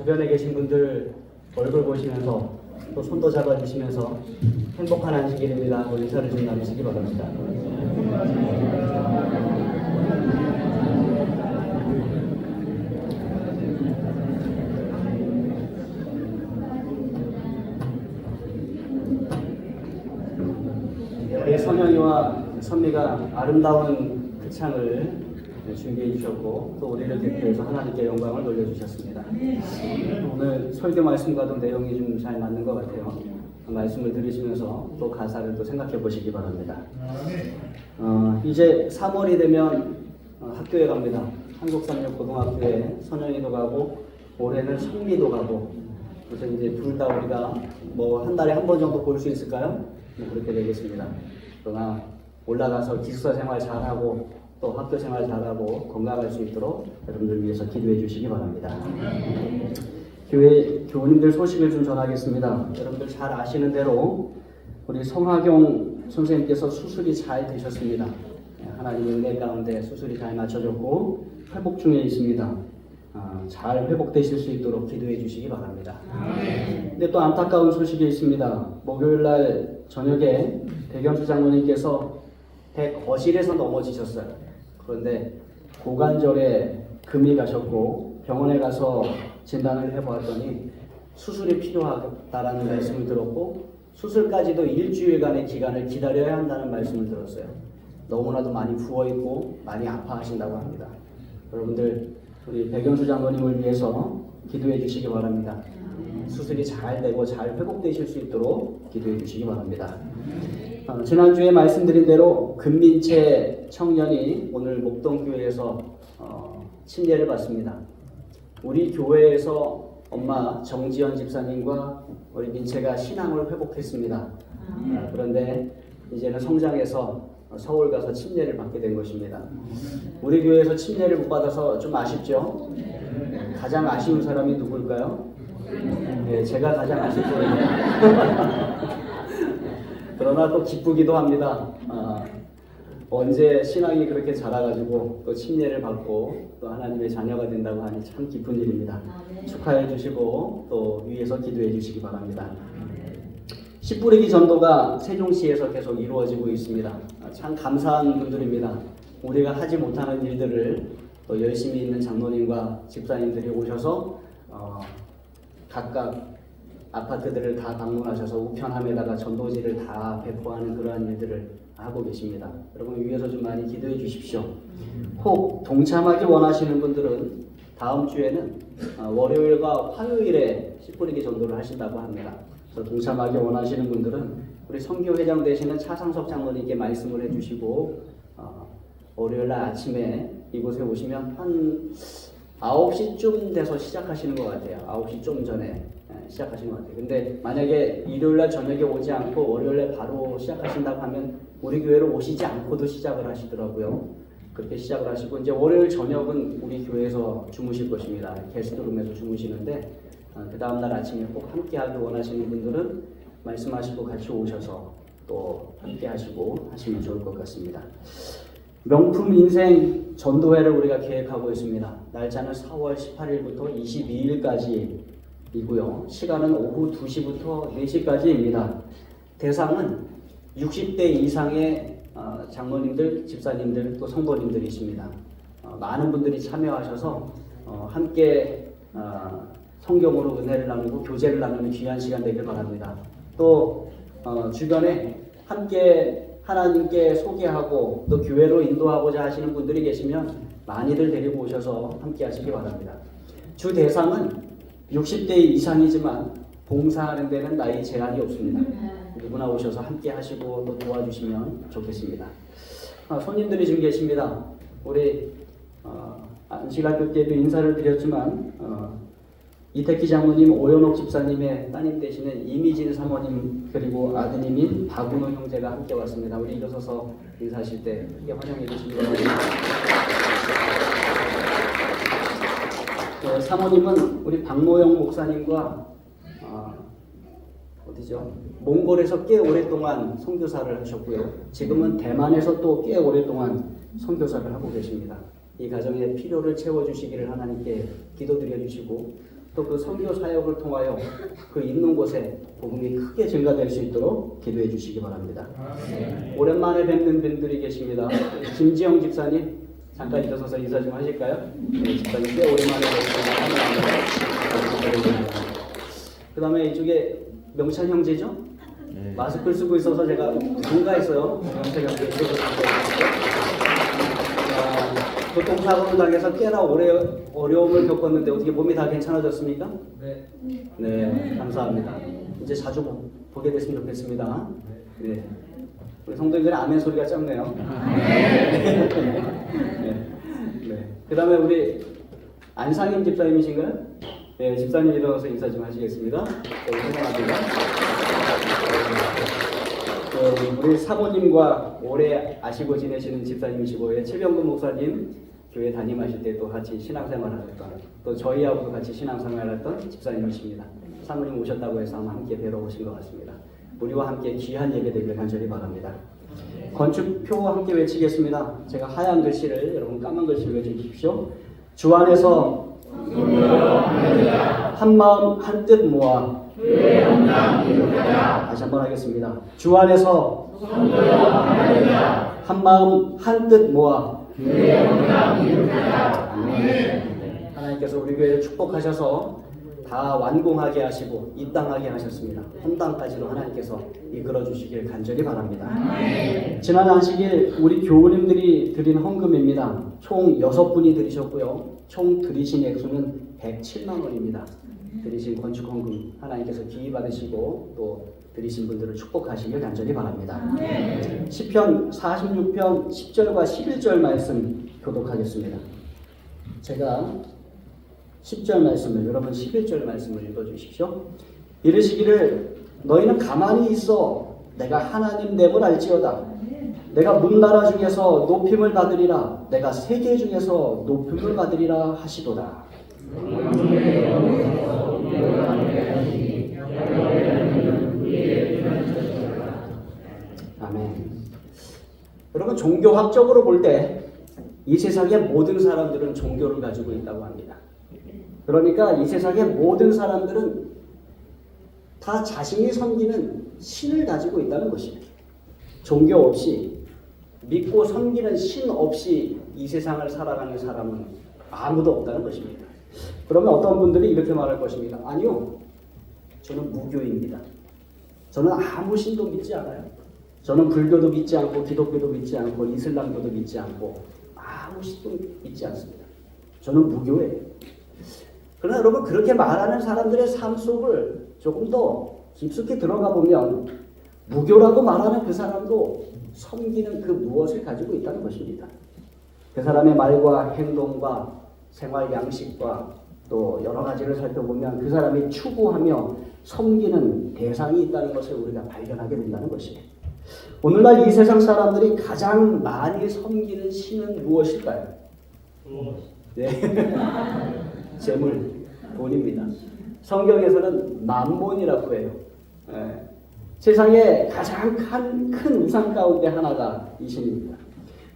주변에 계신 분들 얼굴 보시면서 또 손도 잡아주시면서 행복한 안식일입니다 하고 인사를 좀 나누시기 바랍니다. 선영이와 선미가 아름다운 그 창을 준비해 주셨고 또 우리를 대표해서 하나님께 영광을 돌려주셨습니다. 오늘 설교 말씀과도 내용이 좀 잘 맞는 것 같아요. 말씀을 들으시면서 또 가사를 또 생각해 보시기 바랍니다. 이제 3월이 되면 학교에 갑니다. 한국삼육고등학교에 선영이도 가고 올해는 선미도 가고 그래서 이제 둘 다 우리가 뭐 한 달에 한 번 정도 볼 수 있을까요? 그렇게 되겠습니다. 그러나 올라가서 기숙사 생활 잘하고 또 학교 생활 잘하고 건강할 수 있도록 여러분들 위해서 기도해 주시기 바랍니다. 교회 교우님들 소식을 좀 전하겠습니다. 여러분들 잘 아시는 대로 우리 성하경 선생님께서 수술이 잘 되셨습니다. 하나님의 은혜 가운데 수술이 잘 맞춰졌고 회복 중에 있습니다. 잘 회복되실 수 있도록 기도해 주시기 바랍니다. 근데 또 안타까운 소식이 있습니다. 목요일날 저녁에 백연수 장로님께서 거실에서 넘어지셨어요. 그런데 고관절에 금이 가셨고 병원에 가서 진단을 해보았더니 수술이 필요하다라는 말씀을 들었고 수술까지도 일주일간의 기간을 기다려야 한다는 말씀을 들었어요. 너무나도 많이 부어있고 많이 아파하신다고 합니다. 여러분들 우리 백연수 장로님을 위해서 기도해 주시기 바랍니다. 수술이 잘 되고 잘 회복되실 수 있도록 기도해 주시기 바랍니다. 지난주에 말씀드린 대로 금민채 청년이 오늘 목동교회에서 침례를 받습니다. 우리 교회에서 엄마 정지연 집사님과 우리 민채가 신앙을 회복했습니다. 그런데 이제는 성장해서 서울 가서 침례를 받게 된 것입니다. 우리 교회에서 침례를 못 받아서 좀 아쉽죠? 가장 아쉬운 사람이 누굴까요? 네, 제가 가장 아쉽거든요. 그러나 또 기쁘기도 합니다. 언제 신앙이 그렇게 자라가지고 또 침례를 받고 또 하나님의 자녀가 된다고 하니 참 기쁜 일입니다. 축하해 주시고 또 위에서 기도해 주시기 바랍니다. 씨 뿌리기 전도가 세종시에서 계속 이루어지고 있습니다. 참 감사한 분들입니다. 우리가 하지 못하는 일들을 또 열심히 있는 장로님과 집사님들이 오셔서 각각 아파트들을 다 방문하셔서 우편함에다가 전도지를 다 배포하는 그러한 일들을 하고 계십니다. 여러분 위에서 좀 많이 기도해 주십시오. 혹 동참하기 원하시는 분들은 다음 주에는 월요일과 화요일에 씨 뿌리기 전도를 하신다고 합니다. 그래서 동참하기 원하시는 분들은 우리 선교회장 되시는 차상석 장로님께 말씀을 해주시고 월요일날 아침에 이곳에 오시면 한 9시쯤 돼서 시작하시는 것 같아요. 9시 좀 전에 시작하시는 것 같아요. 근데 만약에 일요일날 저녁에 오지 않고 월요일날 바로 시작하신다고 하면 우리 교회로 오시지 않고도 시작을 하시더라고요. 그렇게 시작을 하시고 이제 월요일 저녁은 우리 교회에서 주무실 것입니다. 게스트룸에서 주무시는데 그 다음날 아침에 꼭 함께하기 원하시는 분들은 말씀하시고 같이 오셔서 또 함께하시고 하시면 좋을 것 같습니다. 명품 인생 전도회를 우리가 계획하고 있습니다. 날짜는 4월 18일부터 22일까지이고요. 시간은 오후 2시부터 4시까지입니다. 대상은 60대 이상의 장로님들, 집사님들, 또 성도님들이십니다. 많은 분들이 참여하셔서 함께 성경으로 은혜를 나누고 교제를 나누는 귀한 시간 되길 바랍니다. 또 주변에 함께 하나님께 소개하고 또 교회로 인도하고자 하시는 분들이 계시면 많이들 데리고 오셔서 함께 하시기 바랍니다. 주 대상은 60대 이상이지만 봉사하는 데는 나이 제한이 없습니다. 누구나 오셔서 함께 하시고 또 도와주시면 좋겠습니다. 손님들이 지금 계십니다. 우리 안식학교 때도 인사를 드렸지만 이태기 장모님, 오연옥 집사님의 따님 되시는 이미진 사모님 그리고 아드님인 박은호 형제가 함께 왔습니다. 우리 일어서서 인사하실 때 크게 환영해 주시기 바랍니다. 사모님은 우리 박모영 목사님과 어디죠? 몽골에서 꽤 오랫동안 선교사를 하셨고요. 지금은 대만에서 또 꽤 오랫동안 선교사를 하고 계십니다. 이 가정의 필요를 채워주시기를 하나님께 기도드려 주시고 또 그 선교 사역을 통하여 그 있는 곳에 복음이 크게 증가될 수 있도록 기도해 주시기 바랍니다. 오랜만에 뵙는 분들이 계십니다. 김지영 집사님 잠깐 일어서서 인사 좀 하실까요? 네, 집사님 꽤 오랜만에 뵙습니다. 그 다음에 이쪽에 명찬 형제죠? 마스크를 쓰고 있어서 제가 누군가 했어요. 명찬 형제 교통사고를 당해서 꽤나 어려움을 겪었는데 어떻게 몸이 다 괜찮아졌습니까? 네. 네, 감사합니다. 이제 자주 보게 됐으면 좋겠습니다. 네. 우리 성도님들의 아멘 소리가 작네요. 네. 네. 그 다음에 우리 안상임 집사님이신가요? 네, 집사님 일어나서 인사 좀 하시겠습니다. 네, 환영합니다. 우리 사모님과 오래 아시고 지내시는 집사님이시고 최병근 목사님 교회 담임하실 때 또 같이 신앙생활하셨던 또 저희하고도 같이 신앙생활했던 집사님이십니다. 사모님 오셨다고 해서 아마 함께 뵈러 오신 것 같습니다. 우리와 함께 귀한 예배 되길 간절히 바랍니다. 건축표 함께 외치겠습니다. 제가 하얀 글씨를 여러분 까만 글씨를 외쳐주십시오. 주 안에서 한 마음 한 뜻 모아 다시 한번 하겠습니다. 주 안에서 한 마음 한 뜻 모아 하나님께서 우리 교회를 축복하셔서 다 완공하게 하시고 입당하게 하셨습니다. 헌당까지도 하나님께서 이끌어 주시길 간절히 바랍니다. 지난 안식일 우리 교우님들이 드린 헌금입니다. 총 6분이 드리셨고요. 총 드리신 액수는 107만 원입니다. 드리신 건축 헌금 하나님께서 기히 받으시고 또 드리신 분들을 축복하시길 간절히 바랍니다. 시편 46편 10절과 11절 말씀 교독하겠습니다. 제가 10절 말씀을 여러분 11절 말씀을 읽어주십시오. 이르시기를 너희는 가만히 있어 내가 하나님 됨을 알지어다. 내가 문나라 중에서 높임을 받으리라. 내가 세계 중에서 높임을 받으리라 하시도다. 아멘. 여러분 종교학적으로 볼 때 이 세상의 모든 사람들은 종교를 가지고 있다고 합니다. 그러니까 이 세상의 모든 사람들은 다 자신이 섬기는 신을 가지고 있다는 것입니다. 종교 없이 믿고 섬기는 신 없이 이 세상을 살아가는 사람은 아무도 없다는 것입니다. 그러면 어떤 분들이 이렇게 말할 것입니다. 아니요, 저는 무교입니다. 저는 아무 신도 믿지 않아요. 저는 불교도 믿지 않고 기독교도 믿지 않고 이슬람교도 믿지 않고 아무 신도 믿지 않습니다. 저는 무교예요. 그러나 여러분 그렇게 말하는 사람들의 삶 속을 조금 더 깊숙이 들어가 보면 무교라고 말하는 그 사람도 섬기는 그 무엇을 가지고 있다는 것입니다. 그 사람의 말과 행동과 생활 양식과 또 여러 가지를 살펴보면 그 사람이 추구하며 섬기는 대상이 있다는 것을 우리가 발견하게 된다는 것입니다. 오늘날 이 세상 사람들이 가장 많이 섬기는 신은 무엇일까요? 네. 재물, 돈입니다. 성경에서는 만몬이라고 해요. 네. 세상에 가장 큰 우상 가운데 하나가 이 신입니다.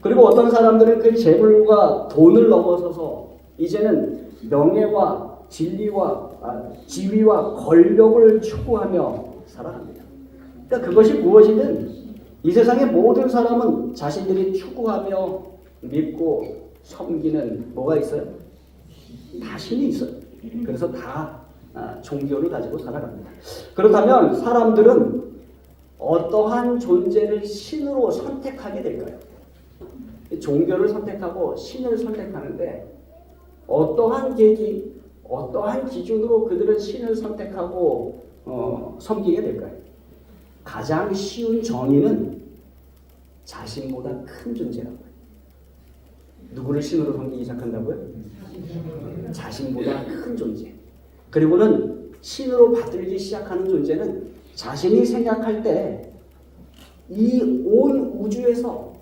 그리고 어떤 사람들은 그 재물과 돈을 넘어서서 이제는 명예와 진리와 지위와 권력을 추구하며 살아갑니다. 그러니까 그것이 무엇이든 이 세상의 모든 사람은 자신들이 추구하며 믿고 섬기는 뭐가 있어요? 다 신이 있어요. 그래서 다 종교를 가지고 살아갑니다. 그렇다면 사람들은 어떠한 존재를 신으로 선택하게 될까요? 종교를 선택하고 신을 선택하는데 어떠한 계기, 어떠한 기준으로 그들은 신을 선택하고 섬기게 될까요? 가장 쉬운 정의는 자신보다 큰 존재라고요. 누구를 신으로 섬기기 시작한다고요? 자신보다 큰 존재. 그리고는 신으로 받들기 시작하는 존재는 자신이 생각할 때 이 온 우주에서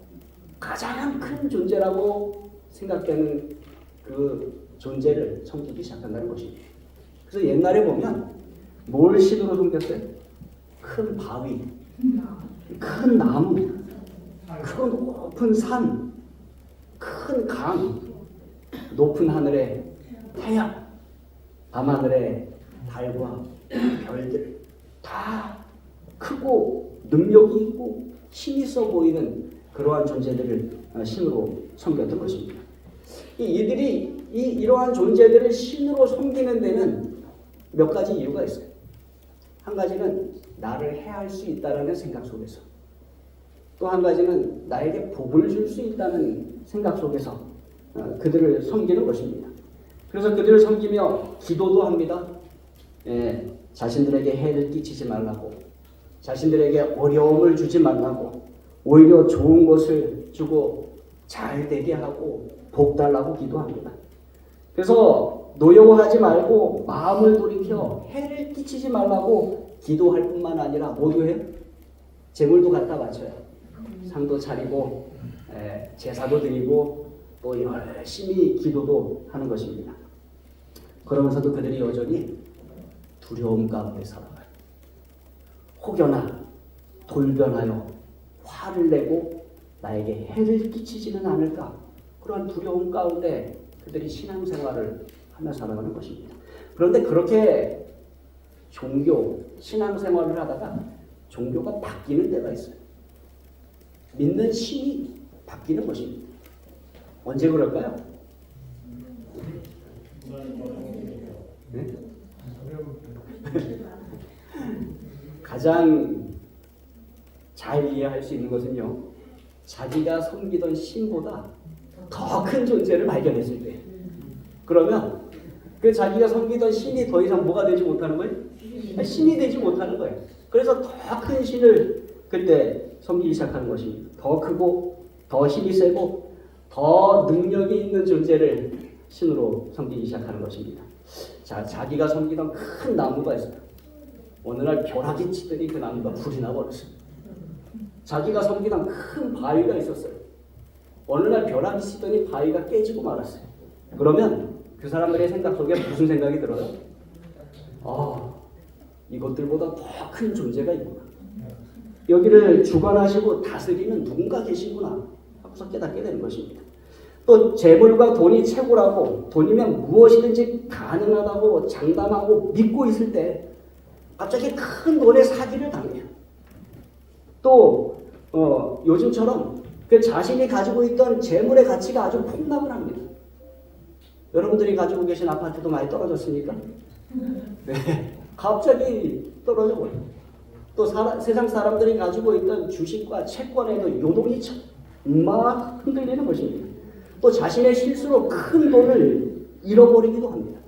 가장 큰 존재라고 생각되는 그 존재를 섬기기 시작한다는 것입니다. 그래서 옛날에 보면 뭘 신으로 섬겼어요? 큰 바위, 큰 나무, 큰 높은 산, 큰 강, 높은 하늘에 태양, 밤하늘의 달과 별들 다 크고 능력이 있고 힘이 있어 보이는 그러한 존재들을 신으로 섬겼던 것입니다. 이들이 이러한 존재들을 신으로 섬기는 데는 몇 가지 이유가 있어요. 한 가지는 나를 해할 수 있다는 생각 속에서, 또 한 가지는 나에게 복을 줄 수 있다는 생각 속에서 그들을 섬기는 것입니다. 그래서 그들을 섬기며 기도도 합니다. 자신들에게 해를 끼치지 말라고, 자신들에게 어려움을 주지 말라고, 오히려 좋은 것을 주고 잘 되게 하고 복 달라고 기도합니다. 그래서 노여워하지 말고 마음을 돌이켜 해를 끼치지 말라고 기도할 뿐만 아니라 모두 해요. 재물도 갖다 바쳐요. 상도 차리고 제사도 드리고 또 열심히 기도도 하는 것입니다. 그러면서도 그들이 여전히 두려움 가운데 살아가요. 혹여나 돌변하여 화를 내고 나에게 해를 끼치지는 않을까, 그런 두려움 가운데 그들이 신앙생활을 하며 살아가는 것입니다. 그런데 그렇게 신앙생활을 하다가 종교가 바뀌는 때가 있어요. 믿는 신이 바뀌는 것입니다. 언제 그럴까요? 네? 가장 잘 이해할 수 있는 것은요, 자기가 섬기던 신보다 더 큰 존재를 발견했을 때, 그러면 그 자기가 섬기던 신이 더 이상 뭐가 되지 못하는 거예요? 신이 되지 못하는 거예요. 그래서 더 큰 신을 그때 섬기기 시작하는 것입니다. 더 크고 더 힘이 세고 더 능력이 있는 존재를 신으로 섬기기 시작하는 것입니다. 자, 자기가 섬기던 큰 나무가 있어요. 어느 날 벼락이 치더니 그 나무가 불이 나버렸어요. 자기가 섬기던 큰 바위가 있었어요. 어느 날 벼락이 치더니 바위가 깨지고 말았어요. 그러면 그 사람들의 생각 속에 무슨 생각이 들어요? 이것들보다 더 큰 존재가 있구나. 여기를 주관하시고 다스리는 누군가 계시구나 하고서 깨닫게 되는 것입니다. 또 재물과 돈이 최고라고, 돈이면 무엇이든지 가능하다고 장담하고 믿고 있을 때 갑자기 큰 돈의 사기를 당해요. 또 요즘처럼 그 자신이 가지고 있던 재물의 가치가 아주 폭락을 합니다. 여러분들이 가지고 계신 아파트도 많이 떨어졌습니까? 네, 갑자기 떨어져 버려요. 또 세상 사람들이 가지고 있던 주식과 채권에도 요동이 막 흔들리는 것입니다. 또 자신의 실수로 큰 돈을 잃어버리기도 합니다.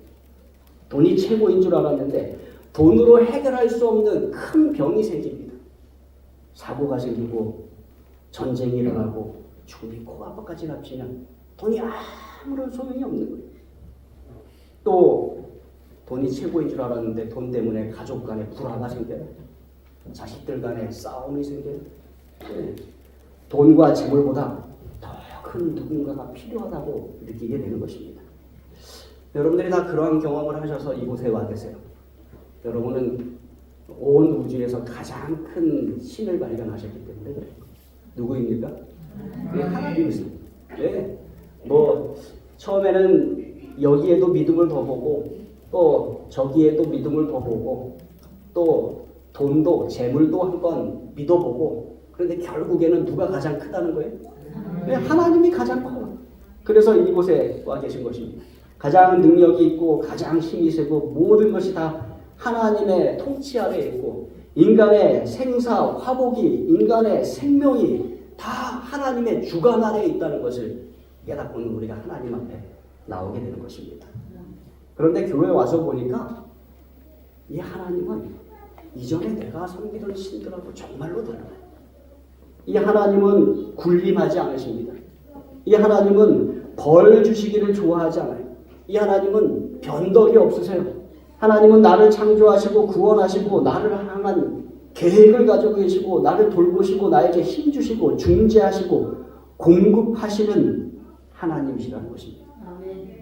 돈이 최고인 줄 알았는데 돈으로 해결할 수 없는 큰 병이 생깁니다. 사고가 생기고 전쟁이 일어나고 죽음이 코앞까지 닥치면 돈이 아무런 소용이 없는 거예요. 또 돈이 최고인 줄 알았는데 돈 때문에 가족 간에 불화가 생겨요. 자식들 간에 싸움이 생겨요. 돈과 재물보다 더 큰 누군가가 필요하다고 느끼게 되는 것입니다. 여러분들이 다 그러한 경험을 하셔서 이곳에 와 계세요. 여러분은 온 우주에서 가장 큰 신을 발견하셨기 때문에 그래요. 누구입니까? 하나님이십니다. 네. 처음에는 여기에도 믿음을 더 보고 또 저기에도 믿음을 더 보고 또 돈도 재물도 한번 믿어보고, 그런데 결국에는 누가 가장 크다는 거예요? 네, 하나님이 가장 커요. 그래서 이곳에 와 계신 것입니다. 가장 능력이 있고 가장 힘이 세고 모든 것이 다 하나님의 통치 아래에 있고, 인간의 생사, 화복이, 인간의 생명이 다 하나님의 주관 아래에 있다는 것을 깨닫고는 우리가 하나님 앞에 나오게 되는 것입니다. 그런데 교회에 와서 보니까 이 하나님은 이전에 내가 섬기던 신들하고 정말로 달라요. 이 하나님은 군림하지 않으십니다. 이 하나님은 벌 주시기를 좋아하지 않아요. 이 하나님은 변덕이 없으세요. 하나님은 나를 창조하시고 구원하시고 나를 향한 계획을 가지고 계시고 나를 돌보시고 나에게 힘 주시고 중재하시고 공급하시는 하나님이시라는 것입니다.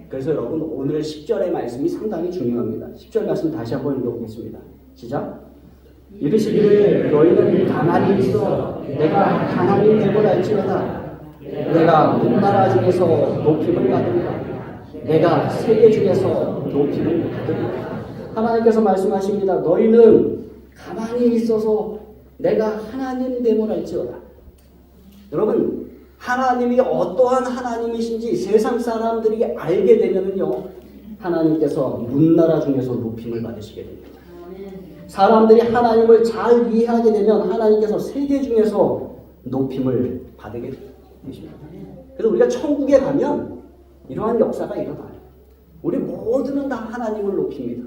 그래서 여러분, 오늘 10절의 말씀이 상당히 중요합니다. 10절 말씀 다시 한번 읽어보겠습니다. 시작. 이르시기를 너희는 가만히 있어 내가 하나님 됨을 알지어다. 내가 문나라 중에서 높임을 받으리라. 내가 세계 중에서 높임을 받으리라. 하나님께서 말씀하십니다. 너희는 가만히 있어서 내가 하나님 됨을 알지어다. 여러분, 하나님이 어떠한 하나님이신지 세상 사람들이 알게 되면은요, 하나님께서 문나라 중에서 높임을 받으시게 됩니다. 사람들이 하나님을 잘 이해하게 되면 하나님께서 세계 중에서 높임을 받게 되십니다. 그래서 우리가 천국에 가면 이러한 역사가 일어나요. 우리 모두는 다 하나님을 높입니다.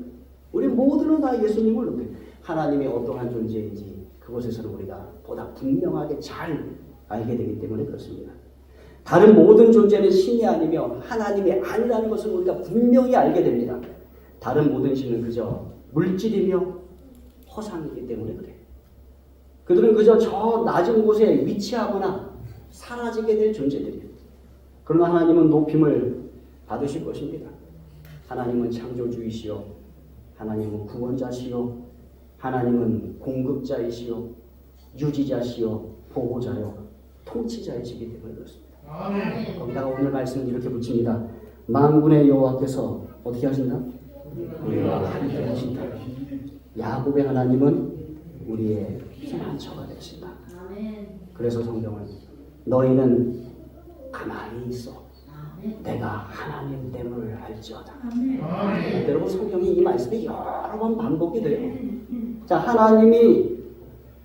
우리 모두는 다 예수님을 높입니다. 하나님이 어떠한 존재인지 그곳에서는 우리가 보다 분명하게 잘 알게 되기 때문에 그렇습니다. 다른 모든 존재는 신이 아니며 하나님이 아니라는 것을 우리가 분명히 알게 됩니다. 다른 모든 신은 그저 물질이며 허상이기 때문에 그래요. 그들은 그저 저 낮은 곳에 위치하거나 사라지게 될 존재들이에요. 그러나 하나님은 높임을 받으실 것입니다. 하나님은 창조주이시요, 하나님은 구원자시요, 하나님은 공급자이시요, 유지자시요, 보호자요, 통치자이시기 때문에 그렇습니다. 거기다가 오늘 말씀은 이렇게 붙입니다. 만군의 여호와께서 어떻게 하신다? 우리와 함께 하신다. 야곱의 하나님은 우리의 피난처가 되신다. 그래서 성경은 너희는 가만히 있어 내가 하나님 됨을 알지어다. 여러분, 성경이 이 말씀이 여러 번 반복이 돼요. 자, 하나님이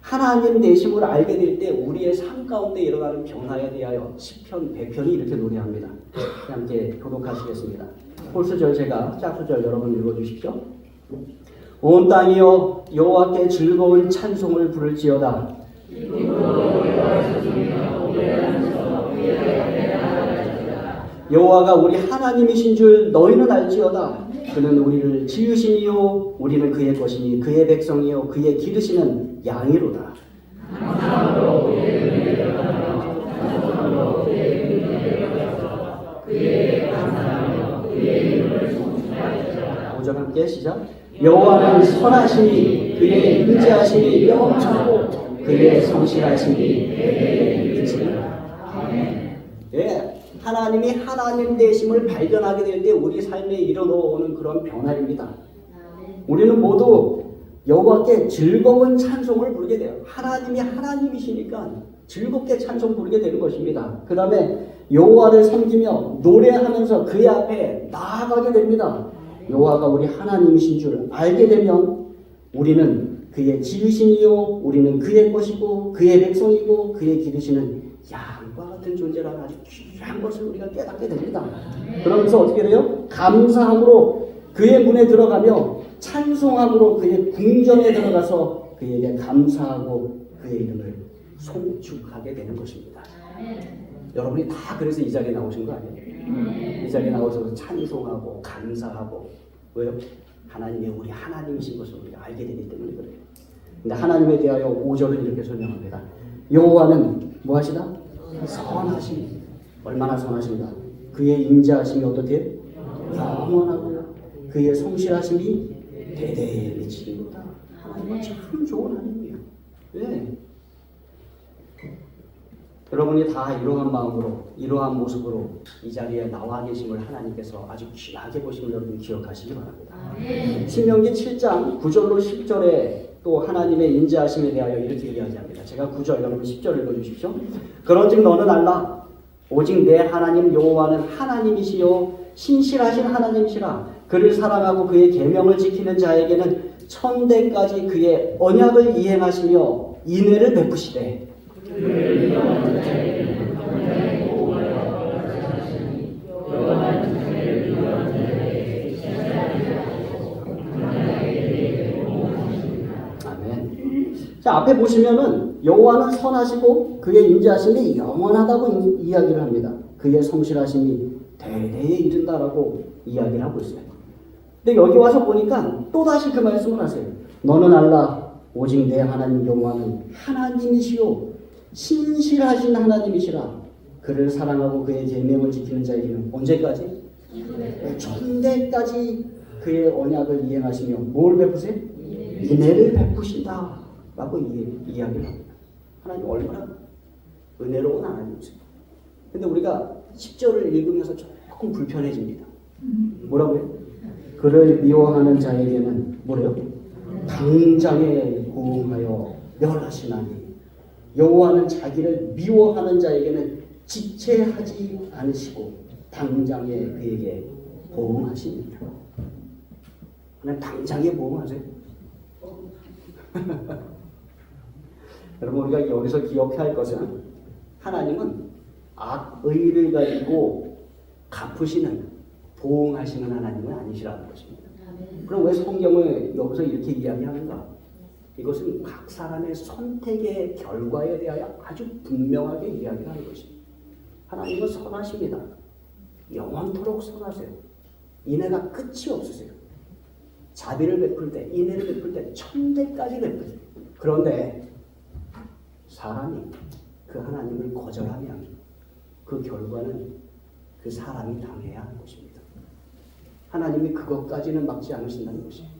하나님 되심을 알게 될 때 우리의 삶 가운데 일어나는 변화에 대하여 시편 100편이 이렇게 노래합니다. 함께 교독하시겠습니다. 홀수절 제가 짝수절 여러분 읽어주십시오. 온 땅이여 여호와께 즐거운 찬송을 부를지어다. 여호와가 우리 하나님이신 줄 너희는 알지어다. 그는 우리를 지으시니요 우리는 그의 것이니 그의 백성이요 그의 기르시는 양이로다. 5절 함께 시작. 여호와는 선하시니 그의 인자하심이 영원하고 그의 성실하심이 대대이시니라. 예, 하나님이 하나님 되심을 발견하게 될 때 우리 삶에 일어나는 그런 변화입니다. 우리는 모두 여호와께 즐거운 찬송을 부르게 돼요. 하나님이 하나님이시니까 즐겁게 찬송 부르게 되는 것입니다. 그 다음에 여호와를 섬기며 노래하면서 그의 앞에 나아가게 됩니다. 여호와가 우리 하나님이신 줄 알게 되면 우리는 그의 지으신이요 우리는 그의 것이고 그의 백성이고 그의 기르시는 양과 같은 존재라는 아주 귀한 것을 우리가 깨닫게 됩니다. 그러면서 어떻게 돼요? 감사함으로 그의 문에 들어가며 찬송함으로 그의 궁전에 들어가서 그에게 감사하고 그의 이름을 송축하게 되는 것입니다. 여러분이 다 그래서 이 자리에 나오신 거 아니에요? 이 자리에 나와서 찬송하고 감사하고 왜요? 하나님이 우리 하나님이신 것을 우리가 알게 되기 때문에 그래요. 근데 하나님에 대하여 5절은 이렇게 설명합니다. 여호와는 무엇이다? 선하시니. 얼마나 선하신가? 그의 인자하심이 어떻게? 영원하고요. 그의 성실하심이 대대에 미치는구나. 하나님은 참 좋은 하나님이에요. 네. 여러분이 다 이러한 마음으로 이러한 모습으로 이 자리에 나와 계심을 하나님께서 아주 귀하게 보심을 여러분 기억하시기 바랍니다. 신명기 7장 9절로 10절에 또 하나님의 인자하심에 대하여 이렇게 이야기합니다. 제가 9절 여러분 10절 읽어주십시오. 그런즉 너는 알라 오직 내 하나님 여호와는 하나님이시요 신실하신 하나님이시라. 그를 사랑하고 그의 계명을 지키는 자에게는 천대까지 그의 언약을 이행하시며 인애를 베푸시되 아멘. 자, 앞에 보시면은 여호와는 선하시고 그의 인자하심이 영원하다고 이야기를 합니다. 그의 성실하심이 대대에 이른다라고 이야기를 하고 있어요. 근데 여기 와서 보니까 또다시 그 말씀을 하세요. 너는 알라 오직 내 하나님 여호와는 하나님이시요 신실하신 하나님이시라. 그를 사랑하고 그의 계명을 지키는 자에게는 언제까지? 천대까지 그의 언약을 이행하시며 뭘 베푸세요? 인애를 베푸신다 라고 이야기를 합니다. 하나님 얼마나 은혜로운 하나님이세요. 근데 우리가 10절을 읽으면서 조금 불편해집니다. 뭐라고요? 그를 미워하는 자에게는 뭐래요? 당장에 보응하여 멸하시나니 여호와는 자기를 미워하는 자에게는 지체하지 않으시고 당장에 그에게 보응하십니다. 그냥 당장에 보응하세요. 여러분 우리가 여기서 기억해야 할 것은 하나님은 악의를 가지고 갚으시는 보응하시는 하나님은 아니시라는 것입니다. 그럼 왜 성경을 여기서 이렇게 이야기하는가? 이것은 각 사람의 선택의 결과에 대하여 아주 분명하게 이야기하는 것입니다. 하나님은 선하십니다. 영원토록 선하세요. 인애가 끝이 없으세요. 자비를 베풀 때, 인애를 베풀 때 천대까지 베푸세요. 그런데 사람이 그 하나님을 거절하면 그 결과는 그 사람이 당해야 하는 것입니다. 하나님이 그것까지는 막지 않으신다는 것입니다.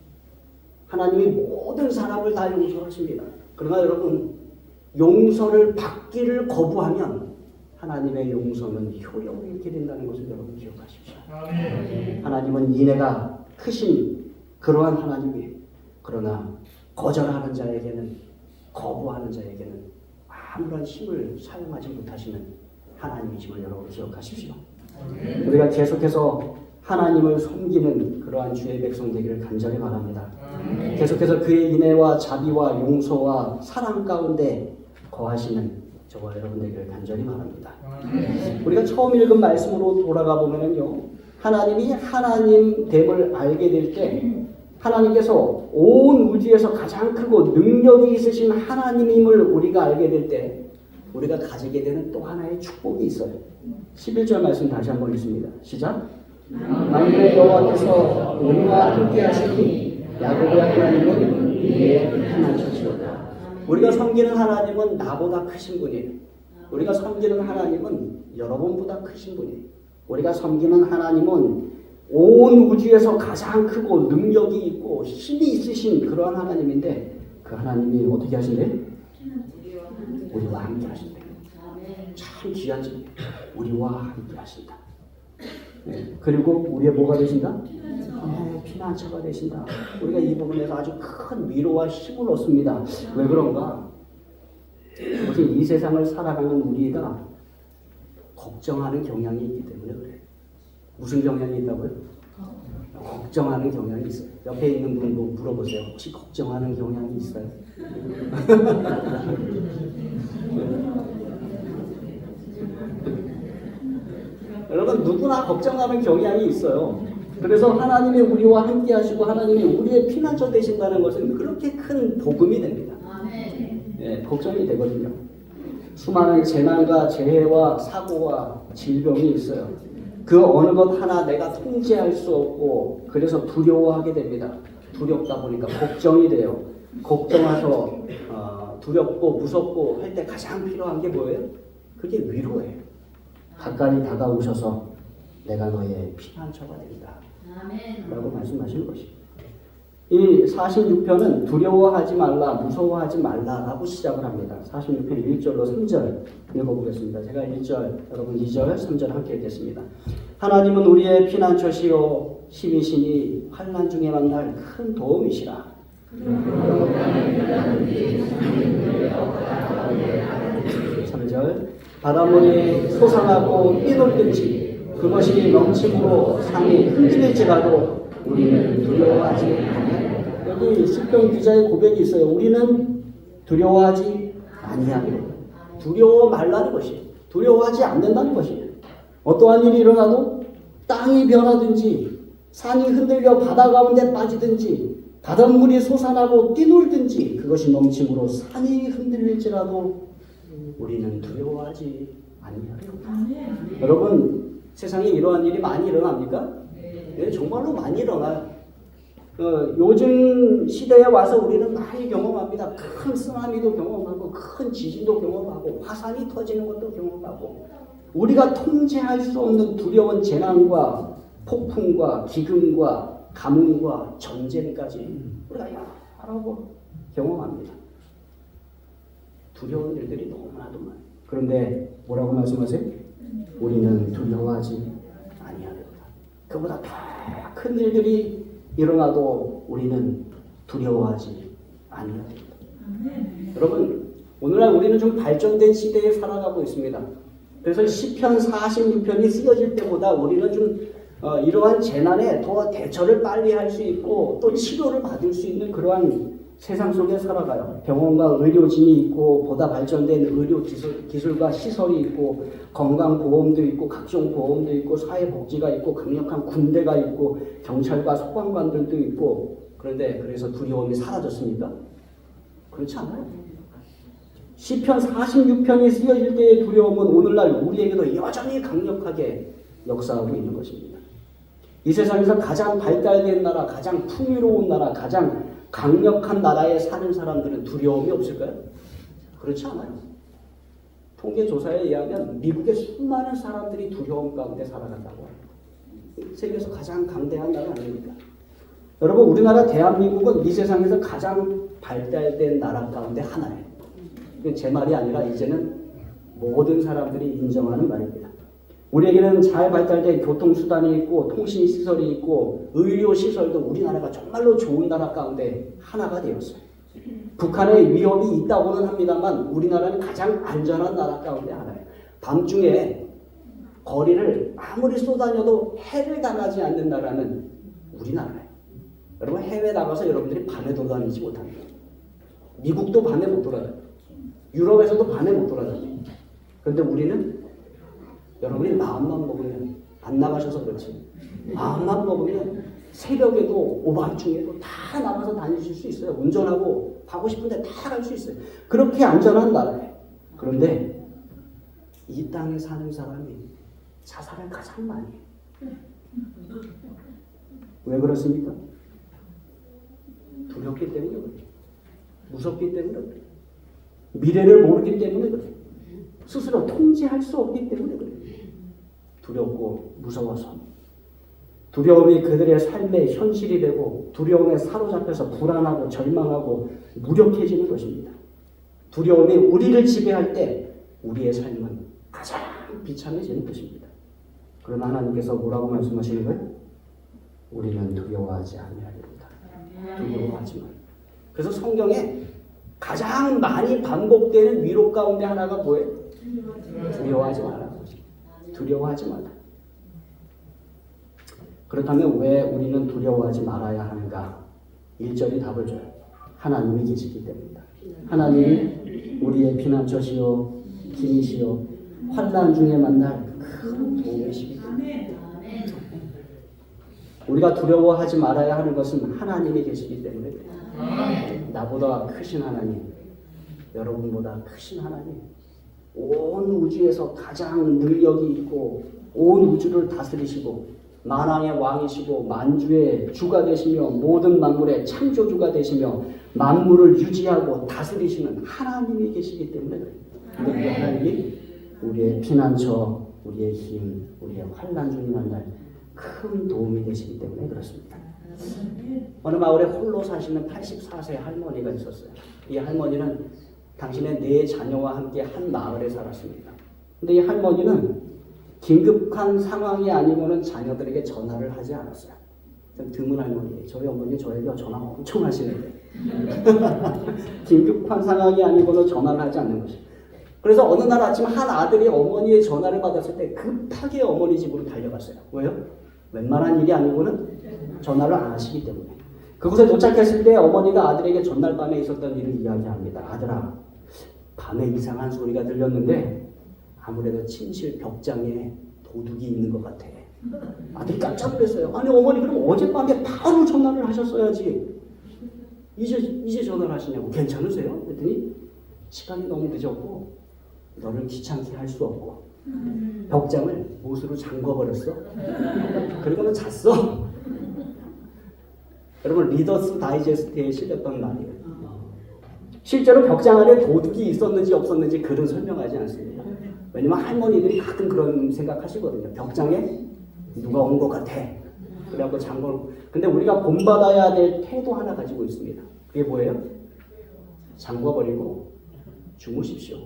하나님이 모든 사람을 다 용서하십니다. 그러나 여러분 용서를 받기를 거부하면 하나님의 용서는 효력을 잃게 된다는 것을 여러분 기억하십시오. 하나님은 인애가 크신 그러한 하나님이에요. 그러나 거절하는 자에게는, 거부하는 자에게는 아무런 힘을 사용하지 못하시는 하나님이심을 여러분 기억하십시오. 우리가 계속해서 하나님을 섬기는 그러한 주의 백성 되기를 간절히 바랍니다. 계속해서 그의 인애와 자비와 용서와 사랑 가운데 거하시는 저와 여러분 되기를 간절히 바랍니다. 우리가 처음 읽은 말씀으로 돌아가 보면요, 하나님이 하나님됨을 알게 될 때 하나님께서 온 우주에서 가장 크고 능력이 있으신 하나님임을 우리가 알게 될 때 우리가 가지게 되는 또 하나의 축복이 있어요. 11절 말씀 다시 한번 읽습니다. 시작. 만군의 여호와께서 우리와 함께 하시니 야곱의 하나님은 우리의 피난처시로다. 우리가 섬기는 하나님은 나보다 크신 분이에요. 우리가 섬기는 하나님은 여러분보다 크신 분이에요. 우리가 섬기는 하나님은 온 우주에서 가장 크고 능력이 있고 힘이 있으신 그러한 하나님인데 그 하나님이 어떻게 하신대요? 우리와 함께 하신대요. 참 귀한 점. 우리와 함께 하신다. 네. 그리고 우리의 뭐가 되신다? 네, 피난처가 되신다. 우리가 이 부분에서 아주 큰 위로와 힘을 얻습니다. 왜 그런가? 무슨 이 세상을 살아가는 우리가 걱정하는 경향이 있기 때문에 그래요. 무슨 경향이 있다고요? 걱정하는 경향이 있어요. 옆에 있는 분도 물어보세요. 혹시 걱정하는 경향이 있어요? 여러분 누구나 걱정하는 경향이 있어요. 그래서 하나님이 우리와 함께 하시고 하나님이 우리의 피난처 되신다는 것은 그렇게 큰 복음이 됩니다. 네, 걱정이 되거든요. 수많은 재난과 재해와 사고와 질병이 있어요. 그 어느 것 하나 내가 통제할 수 없고 그래서 두려워하게 됩니다. 두렵다 보니까 걱정이 돼요. 걱정해서 두렵고 무섭고 할 때 가장 필요한 게 뭐예요? 그게 위로예요. 가까이 다가오셔서 내가 너의 피난처가 된다 라고 말씀하시는 것입니다. 이 46편은 두려워하지 말라, 무서워하지 말라라고 시작을 합니다. 46편 1절로 3절 읽어보겠습니다. 제가 1절, 여러분 2절, 3절 함께 읽겠습니다. 하나님은 우리의 피난처시요 힘이시니 환난 중에 만날 큰 도움이시라. 3절 바닷물이 솟아나고 뛰놀든지 그것이 넘침으로 산이 흔들릴지라도 우리는 두려워하지 아니하리라. 여기 시편 기자의 고백이 있어요. 우리는 두려워하지 아니하리라. 두려워 말라는 것이에요. 두려워하지 않는다는 것이에요. 어떠한 일이 일어나도 땅이 변하든지 산이 흔들려 바다 가운데 빠지든지 바닷물이 솟아나고 뛰놀든지 그것이 넘침으로 산이 흔들릴지라도 우리는 두려워하지 아니하리라. 여러분 세상에 이러한 일이 많이 일어납니까? 네, 정말로 많이 일어나요. 요즘 시대에 와서 우리는 많이 경험합니다. 큰 쓰나미도 경험하고 큰 지진도 경험하고 화산이 터지는 것도 경험하고 우리가 통제할 수 없는 두려운 재난과 폭풍과 기근과 가뭄과 전쟁까지 우리가 여러 경험합니다. 두려운 일들이 너무나도 많아요. 그런데 뭐라고 말씀하세요? 우리는 두려워하지 아니하리라. 그보다 더 큰 일들이 일어나도 우리는 두려워하지 않아야 됩니다. 여러분, 오늘날 우리는 좀 발전된 시대에 살아가고 있습니다. 그래서 시편 46편이 쓰여질 때보다 우리는 좀 이러한 재난에 더 대처를 빨리 할 수 있고 또 치료를 받을 수 있는 그러한 세상 속에 살아가요. 병원과 의료진이 있고 보다 발전된 의료 기술과 시설이 있고 건강보험도 있고 각종 보험도 있고 사회복지가 있고 강력한 군대가 있고 경찰과 소방관들도 있고 그런데 그래서 두려움이 사라졌습니까? 그렇지 않아요. 시편 46편이 쓰여질 때의 두려움은 오늘날 우리에게도 여전히 강력하게 역사하고 있는 것입니다. 이 세상에서 가장 발달된 나라, 가장 풍요로운 나라, 가장 강력한 나라에 사는 사람들은 두려움이 없을까요? 그렇지 않아요. 통계조사에 의하면 미국의 수많은 사람들이 두려움 가운데 살아간다고 합니다. 세계에서 가장 강대한 나라 아닙니까? 여러분, 우리나라 대한민국은 이 세상에서 가장 발달된 나라 가운데 하나예요. 이건 제 말이 아니라 이제는 모든 사람들이 인정하는 말입니다. 우리에게는 잘 발달된 교통수단이 있고 통신시설이 있고 의료시설도 우리나라가 정말로 좋은 나라 가운데 하나가 되었어요. 북한의 위협이 있다고는 합니다만 우리나라는 가장 안전한 나라 가운데 하나예요. 밤중에 거리를 아무리 쏘다녀도 해를 당하지 않는 나라는 우리나라예요. 여러분, 해외 나가서 여러분들이 밤에 돌아다니지 못합니다. 미국도 밤에 못 돌아다녀요. 유럽에서도 밤에 못 돌아다녀요. 그런데 우리는 여러분이 마음만 먹으면 안 나가셔서 그렇지 마음만 먹으면 새벽에도 오밤중에도 다 나가서 다니실 수 있어요. 운전하고 가고 싶은데 다 갈 수 있어요. 그렇게 안전한 나라예요. 그런데 이 땅에 사는 사람이 자살을 가장 많이 해요. 왜 그렇습니까? 두렵기 때문에 그래요. 무섭기 때문에 그래요. 미래를 모르기 때문에 그래요. 스스로 통제할 수 없기 때문에 그래요. 두렵고 무서워서 두려움이 그들의 삶의 현실이 되고 두려움에 사로잡혀서 불안하고 절망하고 무력해지는 것입니다. 두려움이 우리를 지배할 때 우리의 삶은 가장 비참해지는 것입니다. 그러나 하나님께서 뭐라고 말씀하시는 거예요? 우리는 두려워하지 아니하리로다. 두려워하지 마. 그래서 성경에 가장 많이 반복되는 위로 가운데 하나가 뭐예요? 두려워하지 말라. 두려워하지 말라. 그렇다면 왜 우리는 두려워하지 말아야 하는가? 1절이 답을 줘요. 하나님이 계시기 때문이다. 하나님이 우리의 피난처시요 힘이시요 환난 중에 만날 큰 도움이시기 때문에 우리가 두려워하지 말아야 하는 것은 하나님이 계시기 때문에 나보다 크신 하나님, 여러분보다 크신 하나님, 온 우주에서 가장 능력이 있고 온 우주를 다스리시고 만왕의 왕이시고 만주의 주가 되시며 모든 만물의 창조주가 되시며 만물을 유지하고 다스리시는 하나님이 계시기 때문에 그래요. 근데 그 하나님이 우리의 피난처, 우리의 힘, 우리의 환난 중에 만날 큰 도움이 되시기 때문에 그렇습니다. 어느 마을에 홀로 사시는 84세 할머니가 있었어요. 이 할머니는 당신의 4 자녀와 함께 한 마을에 살았습니다. 근데 이 할머니는 긴급한 상황이 아니고는 자녀들에게 전화를 하지 않았어요. 좀 드문 할머니예요. 저희 어머니 저에게 전화 엄청 하시는데 긴급한 상황이 아니고는 전화를 하지 않는 것이에요. 그래서 어느 날 아침 한 아들이 어머니의 전화를 받았을 때 급하게 어머니 집으로 달려갔어요. 왜요? 웬만한 일이 아니고는 전화를 안 하시기 때문에. 그곳에 도착했을 때 어머니가 아들에게 전날 밤에 있었던 일을 이야기합니다. 아들아, 밤에 이상한 소리가 들렸는데 아무래도 침실 벽장에 도둑이 있는 것 같아. 아들이 깜짝 놀랐어요. 아니 어머니 그럼 어젯밤에 바로 전화를 하셨어야지. 이제 전화를 하시냐고. 괜찮으세요? 그랬더니 시간이 너무 늦었고 너를 귀찮게 할 수 없고 벽장을 못으로 잠궈버렸어. 그리고는 잤어. 여러분 리더스 다이제스트에 실렸던 말이에요. 실제로 벽장 안에 도둑이 있었는지 없었는지 글은 설명하지 않습니다. 왜냐면 할머니들이 가끔 그런 생각하시거든요. 벽장에 누가 온 것 같아. 그래갖고 잠궈. 근데 우리가 본받아야 될 태도 하나 가지고 있습니다. 그게 뭐예요? 잠궈버리고 주무십시오.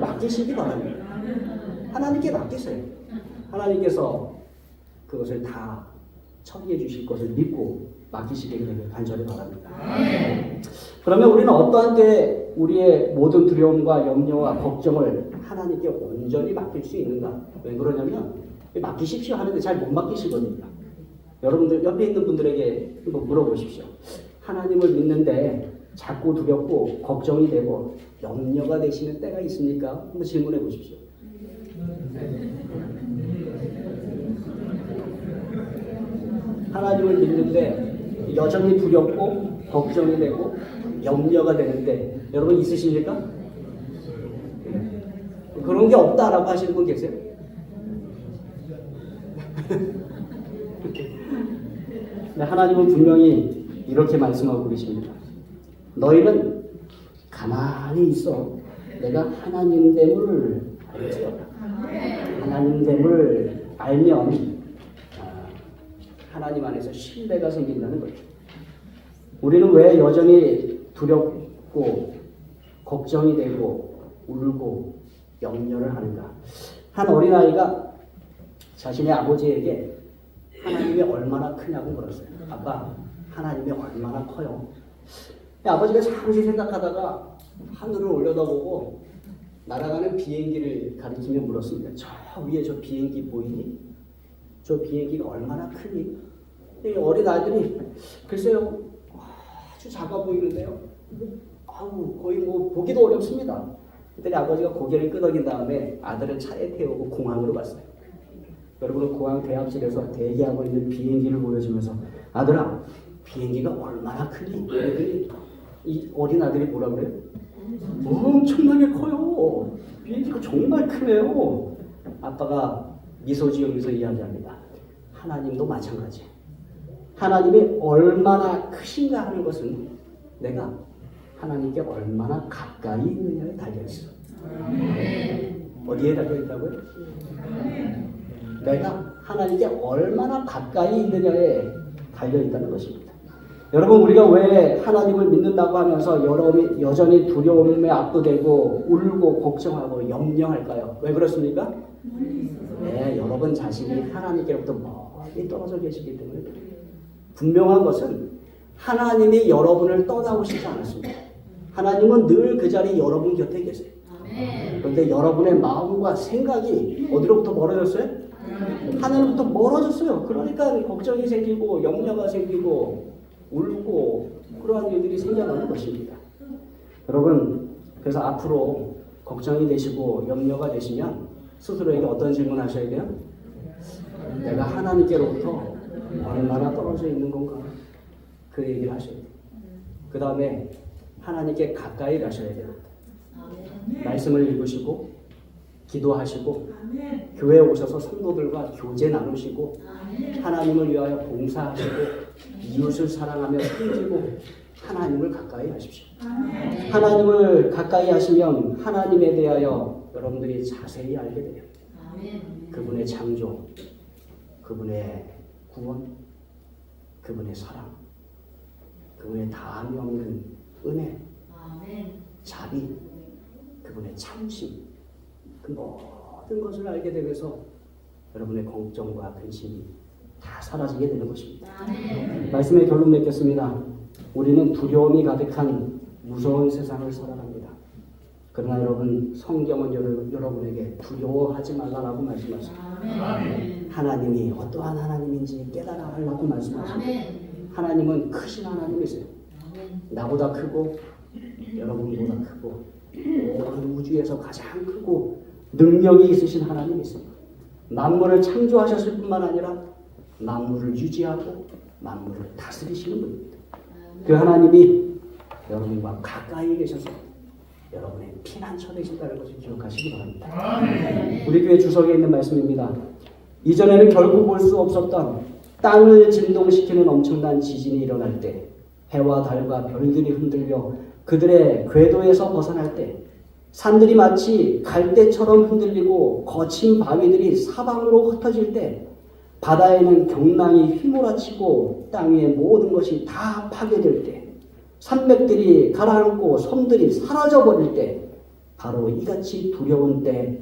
맡기시기 바랍니다. 하나님께 맡기세요. 하나님께서 그것을 다 처리해 주실 것을 믿고 맡기시길 간절히 바랍니다. 그러면 우리는 어떠한 때 우리의 모든 두려움과 염려와 걱정을 하나님께 온전히 맡길 수 있는가? 왜 그러냐면 맡기십시오 하는데 잘 못 맡기시거든요. 여러분들 옆에 있는 분들에게 한번 물어보십시오. 하나님을 믿는데 자꾸 두렵고 걱정이 되고 염려가 되시는 때가 있습니까? 한번 질문해 보십시오. 하나님을 믿는데 여전히 두렵고 걱정이 되고 염려가 되는데 여러분 있으십니까? 그런 게 없다라고 하시는 분 계세요? 네, 하나님은 분명히 이렇게 말씀하고 계십니다. 너희는 가만히 있어. 내가 하나님됨을 알지. 하나님됨을 알면 하나님 안에서 신뢰가 생긴다는 거죠. 우리는 왜 여전히 두렵고 걱정이 되고 울고 염려를 하는가? 한 어린아이가 자신의 아버지에게 하나님이 얼마나 크냐고 물었어요. 아빠, 하나님이 얼마나 커요? 아버지가 잠시 생각하다가 하늘을 올려다보고 날아가는 비행기를 가리키며 물었습니다. 저 위에 저 비행기 보이니? 저 비행기가 얼마나 크니? 어린 아들이 글쎄요, 아주 작아 보이는데요. 거의 뭐 보기도 어렵습니다. 그때 아버지가 고개를 끄덕인 다음에 아들을 차에 태우고 공항으로 갔어요. 여러분은 공항 대합실에서 대기하고 있는 비행기를 보여주면서 아들아, 비행기가 얼마나 크니? 그랬더니 이 어린 아들이 뭐라 그래요? 엄청나게 커요. 비행기가 정말 크네요. 아빠가 미소 지으면서 이야기합니다. 하나님도 마찬가지. 하나님이 얼마나 크신가 하는 것은 내가 하나님께 얼마나 가까이 있느냐에 달려있어. 어디에 달려있다고요? 내가 하나님께 얼마나 가까이 있느냐에 달려있다는 것입니다. 여러분, 우리가 왜 하나님을 믿는다고 하면서 여전히 두려움에 압도되고 울고 걱정하고 염려할까요? 왜 그렇습니까? 네, 여러분 자신이 하나님께로부터 멀리 떨어져 계시기 때문에. 분명한 것은 하나님이 여러분을 떠나오시지 않았습니다. 하나님은 늘 그 자리 여러분 곁에 계세요. 그런데 여러분의 마음과 생각이 어디로부터 멀어졌어요? 하나님부터 멀어졌어요. 그러니까 걱정이 생기고 염려가 생기고 울고 그러한 일들이 생겨나는 것입니다. 여러분, 그래서 앞으로 걱정이 되시고 염려가 되시면 스스로에게 어떤 질문 하셔야 돼요? 내가 하나님께로부터 얼마나 떨어져 있는 건가? 그 얘기를 하셔야 돼요. 그 다음에 하나님께 가까이 가셔야 돼요. 말씀을 읽으시고 기도하시고 교회에 오셔서 성도들과 교제 나누시고 하나님을 위하여 봉사하시고 이웃을 사랑하며 섬기고 하나님을 가까이 하십시오. 하나님을 가까이 하시면 하나님에 대하여 여러분들이 자세히 알게 돼요. 그분의 창조, 그분의 구원, 그분의 사랑, 그분의 다함이 없는 은혜, 자비, 그분의 참심, 그 모든 것을 알게 되면서 여러분의 걱정과 근심이 다 사라지게 되는 것입니다. 말씀의 결론 맺겠습니다. 우리는 두려움이 가득한 무서운 세상을 살아갑니다. 그러나 여러분, 성경은 여러분에게 두려워하지 말라라고 말씀하십니다. 하나님이 어떠한 하나님인지 깨달아 하려고 말씀하십니다. 하나님은 크신 하나님이세요. 나보다 크고 여러분보다 크고 온 우주에서 가장 크고 능력이 있으신 하나님이십니다. 만물을 창조하셨을 뿐만 아니라 만물을 유지하고 만물을 다스리시는 분입니다. 그 하나님이 여러분과 가까이 계셔서 여러분의 피난처 되신다는 것을 기억하시기 바랍니다. 우리 교회 주석에 있는 말씀입니다. 이전에는 결국 볼 수 없었던 땅을 진동시키는 엄청난 지진이 일어날 때, 해와 달과 별들이 흔들려 그들의 궤도에서 벗어날 때, 산들이 마치 갈대처럼 흔들리고 거친 바위들이 사방으로 흩어질 때, 바다에는 경랑이 휘몰아치고 땅 위의 모든 것이 다 파괴될 때, 산맥들이 가라앉고 섬들이 사라져버릴 때, 바로 이같이 두려운 때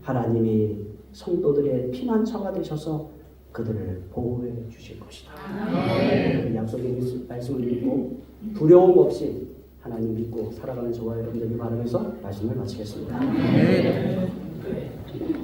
하나님이 성도들의 피난처가 되셔서 그들을 보호해 주실 것이다. 그 약속의 말씀을 믿고 두려움 없이 하나님 믿고 살아가는 저와 여러분 되길 바라면서 말씀을 마치겠습니다.